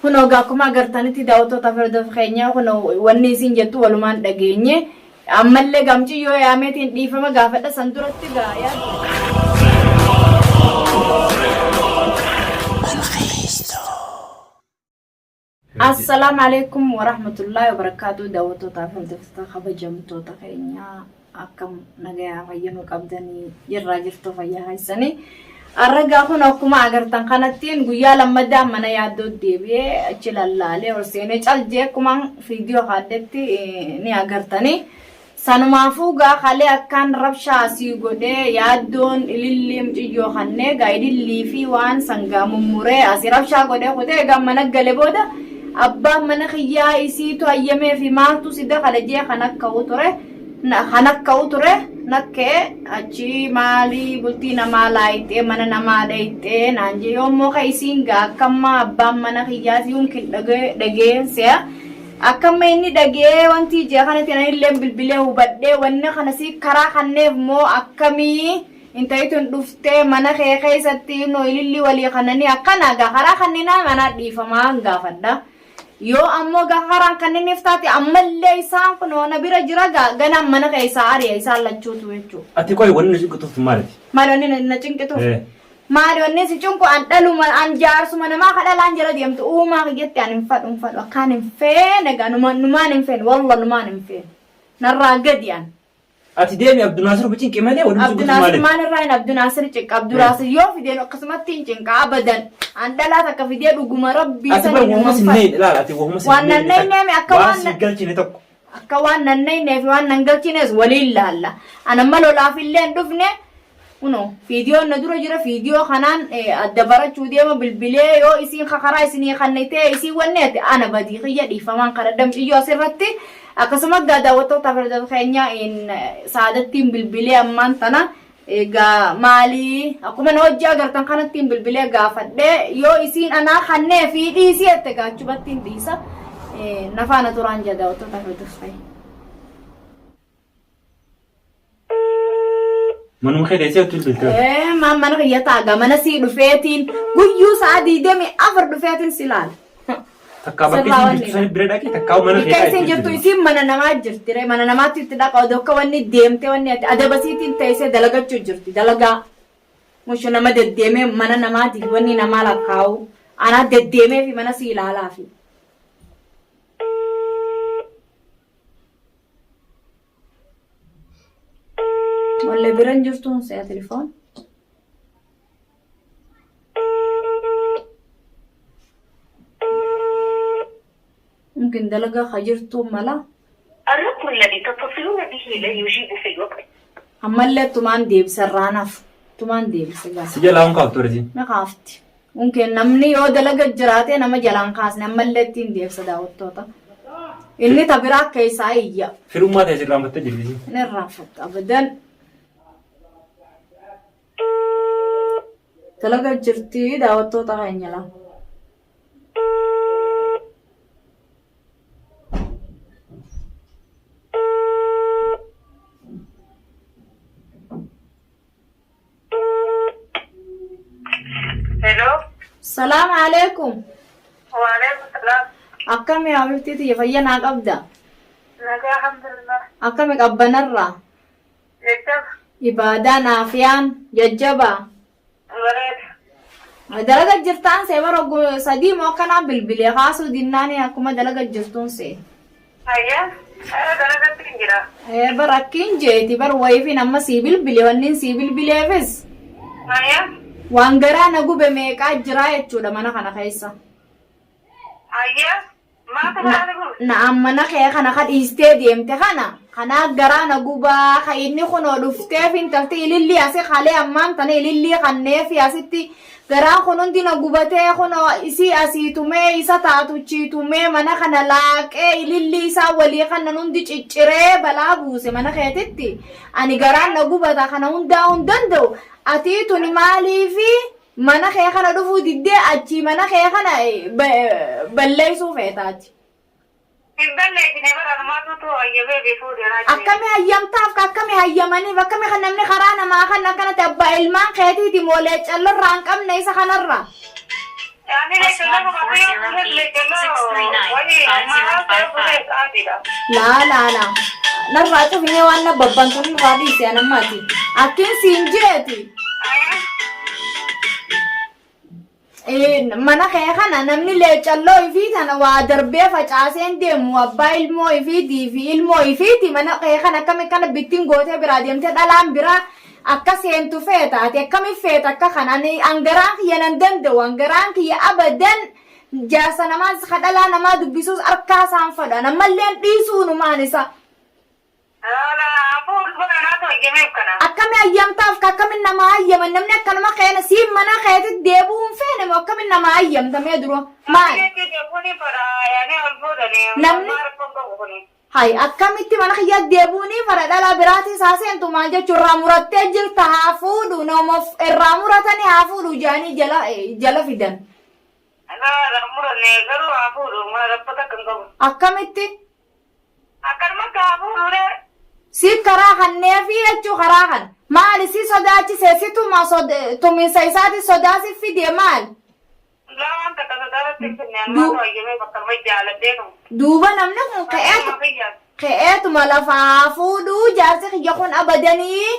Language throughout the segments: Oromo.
Kuno ga kuma gartanitti daawwatoo tafarda keenya kuno wanni isin jettu walumaan dhageenye ammallee gamci yoo yaameetiin dhiifama gaafadha san duratti gaaya. Assalamu alaikum warahmatullahi wabarakatuh daawwatoo tafarda kabajamtoota keenya akkam nagaya fayyanu qabdanii jirraa jirtu fayyaa haysanii. Arragaa kun akkuma agartan kanattiin guyyaa lammadaa mana yaaddoo deebi'ee achi lallaalee horseenee caljee akkuma viidiyoo haadetti ni agartanii. Sanumaafuu gaa kalee akkaan rabshaa asii godhee yaaddoon ilillii muciyyoo kannee gaa ilillii fi waan sangaa mummuree asii rabshaa godhee kutee gaa mana gale booda abbaan mana kiyyaa isiitu hayyamee fi maaltu sida kalajee kan akka ture nakke achi mali bulti nama laite mana nama daite nanje yomo ka isinga akkamma abbaan mana khiyasi yumkin dage sia akkamma inni dage wanti je kana tana ille bilbile hubadde wanna kana si kara kanneef mo akkami intaytun dufte mana khaysatti no ililli wali kanani akkana ga kara kannina mana difama gaafadda yo ammo gaharan kanni iftati ammalle isaan kuno nabira jiraga gana mana kaysa ari isaan lachuutu jechu ati koy wonni cinqituuf maalonni na cinqituuf maalonni si cinqu an dhaluma an jaarsu mana ma kadalan jira diamtu uma getti an fadum kan feene ga numan feene wallahi numan feene narra gadiyan ati deemi Abdul Nasir bucin qimale wonni Abdul Nasir man rain Abdul Nasir cik Abdul Nasir yo fidel qismatin cinqa abadan andala ta ka fidel duguma rabbi ati bar wo musinne la ati wo musinne wannan ne akawan galchine tokko akawan ne fi wannan galchine walillalla ana malo la fillen dufne uno video na dura jira video khanan adabara chudeema bilbile yo isin khara isin khannite isi wannete ana badi khiyadi faman qaradam iyo sirratti akasuma daawwatoo tafarda keenya in saadatiin bilbile amman tana ega mali akuma no hojja gartan kanattiin bilbile gaafadhe yo isin ana khanne fi dhiisi ette gaachubattiin dhiisa nafaana turaan daawwatoo tafarda keenya manum khaydeesee tulbilta mana khiyata ga mana si dhufeetiin guyyu saadi demi afar dhufeetiin silal takka bakki si birada ki takka mana khaydeesee kaysen jirtu isin mana nama jirtire mana namaatti itti dhaqa odokka wanni deemte wanni adabasiitiin taysee dalagachuu jirti dalaga musho nama deddeeme mana namaatti wanni nama lakkaawu ana deddeeme fi mana si ilaalaa fi ولا برنجرتون سيا تليفون ممكن دلقة خجرتو ملا الرقم الذي تتصلون به لا يجيب في الوقت أما اللي تمان ديب سرانف تمان ديب سجل لهم كافتورجي ما خافت ممكن نمني يو دلقة جراتي نما جلان خاص نما اللي تين ديب سداوت توتا إني تبراك كيسايا في روما تيجي رامت تجلي نرافت أبدا talaga jirti daawwattoota keenya la hello salaam alaykum wa alaykum salam akkami habibtiiti fayyana qabda naga alhamdulillah akkami qabbanarra ibaadaan afiyaan jajjaba dalaga jirtaan se baro sadi mo kana bilbile khasu dinani akuma dalaga jirtun se ayya dalaga tingira barakin jeeti bar wifi namma si bilbile wannin si bilbile fes ayya wangara na gube me ka jira yechuda mana kana kaysa ayya ma kana na amma na kay kana kad stadium te kana gara na guba ka inni khono dufte fin tafti ililli ase khale amman tane ililli khanne fi asitti gara khonon dina gubate khono isi asitume isa taatuchitume mana kana laaqe ililli isa wali kana nundi ciccire bala buuse mana kayetitti ani gara na gubata kana hundandau ati tuni mali fi mana kay kana dufu didde achi mana kay kana ballaysu fetati akkami hayyamtaaf akkami hayyamanii akkami kan namni karaa namaa kan akkana tabba ilmaan keetiiti moolee callorraa hin qabne isa kanarra يعني ليش لا بقى ليش لا narraa cufine waan na babban kun irraa dhiise anammaati akkin siin jeeti mana kee kana namni leecalloo ifii tana waa darbee facaaseen deemu abbaa ilmoo ifiitii fi ilmoo ifiiti mana kee kana akkami kana bittiin gootee biraa deemtee dhalaan biraa akka seentu feetaati akkami feeta akka kana angaraan kiyya nan danda'u angaraan kiyya abadan jaarsa namaa kadhalaa namaa dubbisuus harkaa isaan fadha namalleen dhiisuunumaan isa akkami ayyamtaaf akkami namaa ayyaman namni akkanuma keena siin mana keetit deebuun feene moo akkami namaa ayyamtamee duro maal namni hay akkamitti mana kiyya deebuunii fara dhala biraati isaa seentu maal jechuun irraa murattee jirta haa fuudhu nama irraa muratanii haa fuudhu jaanii jala fidan akkamitti si karaa kannee fi jechuu karaa kan maali si sodaachise si tuminsa isaati sodaasi fide maal duuba namni kun ka'eetuma lafaa fuudhuu jaarsi kiyya kun abadanii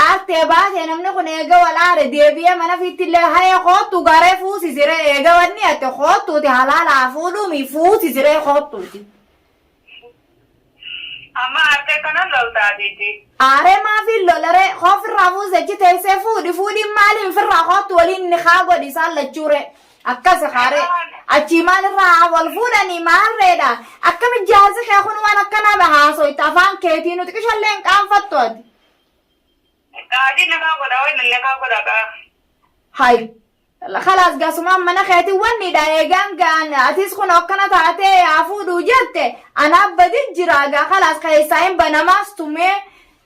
aartee baatee namni kun eega wal aare deebi'ee mana fiittillee hayee koottu garee fuusisiree eega wanni ate koottuuti halaalaa fuudhuumi fuusisiree koottuuti amma aartee kanan loltaatiiti aaree maafi lolare koofirraa fuusechi teessee fuudhi maaliin firraa koottu waliin ni haa godhi isaan lachuure akkas kaare achi maalirraa wal fuudhanii maalreedha akkami jaarsi kee kun waan akkanaa bahaasoyta afaan keetii nuti qishalleen qaanfattu ati qaadii nagaa godha wayna nagaa godha qaa hay خلاص قاسمان من خيتي وني دا يغان غان اتيس كون اوكنا تاتي افودو جته انا بدي جراغا خلاص كايساين بنماس تومي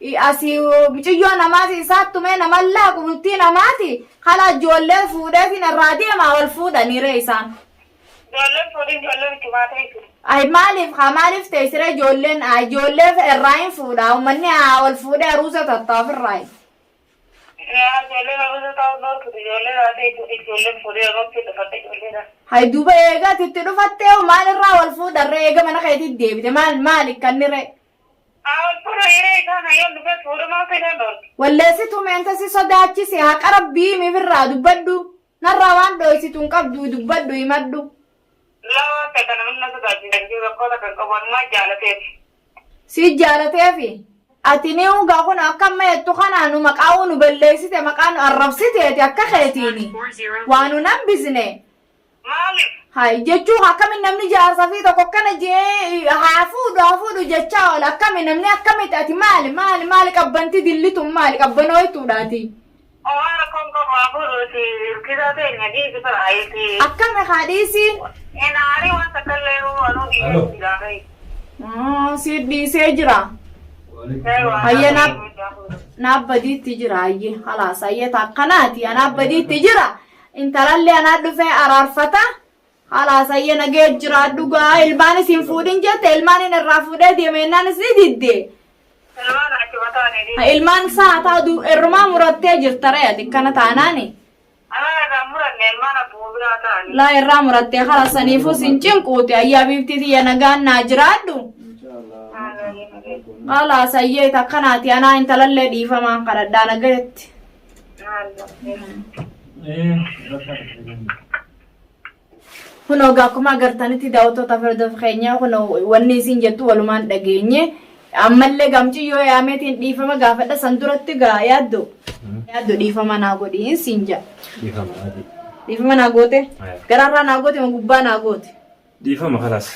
اسي بيجيو نماس ساتومي نملا قلتي نماتي خلاص جولل فودتي نرادي ما والفودا ني ريسان جولل فودين جولل كماتي اي مالف تيسري جولن اي جولل الراين فودا ومني والفودا روزه تطاف الراين hay duba eega titti dhufattee maal irraa wal fuudharree eega mana keetii deebite maal ikkannire walleessitu meenta si sodaachise haqa rabbii mifirraa dubbaddu narraa waan dhoysituun qabdu dubbaddu himaddu si jaalateefi ati ni uga kun akkama yettu kanaanu maqaa'u nu balleessite maqaanu arrabsiteeti akka keetiini waanu nambisne hay jechuu akkami namni jaarsa fi tokko akkana jee haa fuudhu jechaa oola akkami namni akkamiti ati maali qabbanti dillitun maali qabbanooytuudhaati akkami haadhiisi si dhiisee jira hayya naabbadiitti jira hayye halaas hayye takkanaati naabbadiitti jira intalallee anaa dhufee araarfata halaas hayye nagee jira dhugaa ilmaan isin fuudhin jette ilmaan in irraa fuudhee deemennaan isni didde ilmaan saa ta'u irrumaa murattee jirta re'ati akkana taanaani laa irraa murattee halaas saniifuu sin cinquuti hayyaa biifti tiyya nagaan naa jiraadhu ala sayye takkanati ana intalalle dhiifamaan kadhadhaa nagayetti kuno akkuma agartanitti daawwattoota firda keenya kuno wanni isin jettu walumaan dhageenye ammallee gamciyyoo yaameetiin dhiifama gaafadha san duratti gaa yaaddo dhiifama naa godhi isin ja dhiifama naa goote gararraa naa goote gubbaa naa goote dhiifama khalaas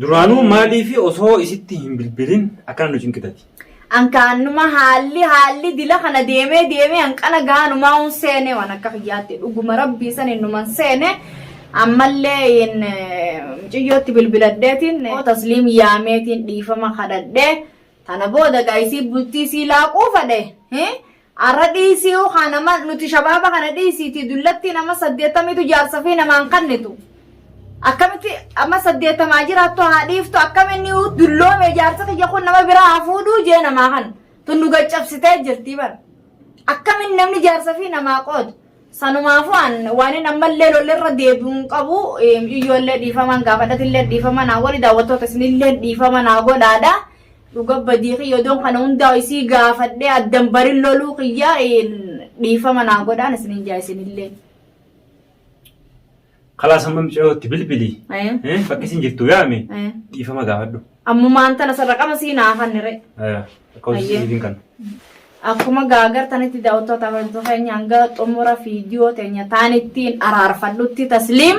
duraanuu maalii fi osoo isitti hin bilbilin akkana nu cinqitati ankaanuma haalli dila kana deemee anqana gaanuma un seene waan akka xiyyaatti dhuguma rabbii san innuman seene ammallee in ciyyootti bilbiladdeetiin tasliim yaameetiin dhiifama kadhadhee tana booda gaayisii bultii sii laaquu fadhe arra dhiisii kanama nuti shabaaba kana dhiisiiti dullatti nama 80tu jaarsa fi namaan kannitu akkamitti amma 80 jiraattu haadhiiftu akkamitti dulloome jaarsa kiyya kun nama biraa hafuudhuu jee namaa kan tunnu gaccabsitee jirti bar akkamitti namni jaarsa fi namaa qoodu Sanumaafaan waan nammallee lolleerra deebi'uun qabu ijoollee dhiifaman gaafadhatillee dhiifaman haa godhi daawwattoota isinillee dhiifaman haa godhaadha. Dhuga badii qiyyodoon kana hundaa isii gaafadhee addan barin loluu qiyyaa dhiifaman haa godhaan isinin jaa isinillee. Khalaas amma micootti bilbili. Bakki isin jirtu yaame dhiifama gaafadhu. Ammumaan tana sarraqama siinaa fannire. Akkasumas kan. Akkuma gaagartanitti daawwattoota amantoota keenya hanga xumura viidiyoo teenya taanittiin araarfadhutti tasliim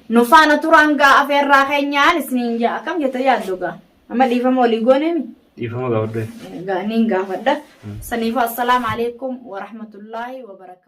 nu faana turan gaa afeerraa keenyaan isiniin jaa akkam jette yaaddu gaa amma dhiifama olii gooneemi. Dhiifama gaafadhu. Gaa niin gaafadha. Saniifu assalaamu alaikum wa rahmatullaahi wa barakaatuh.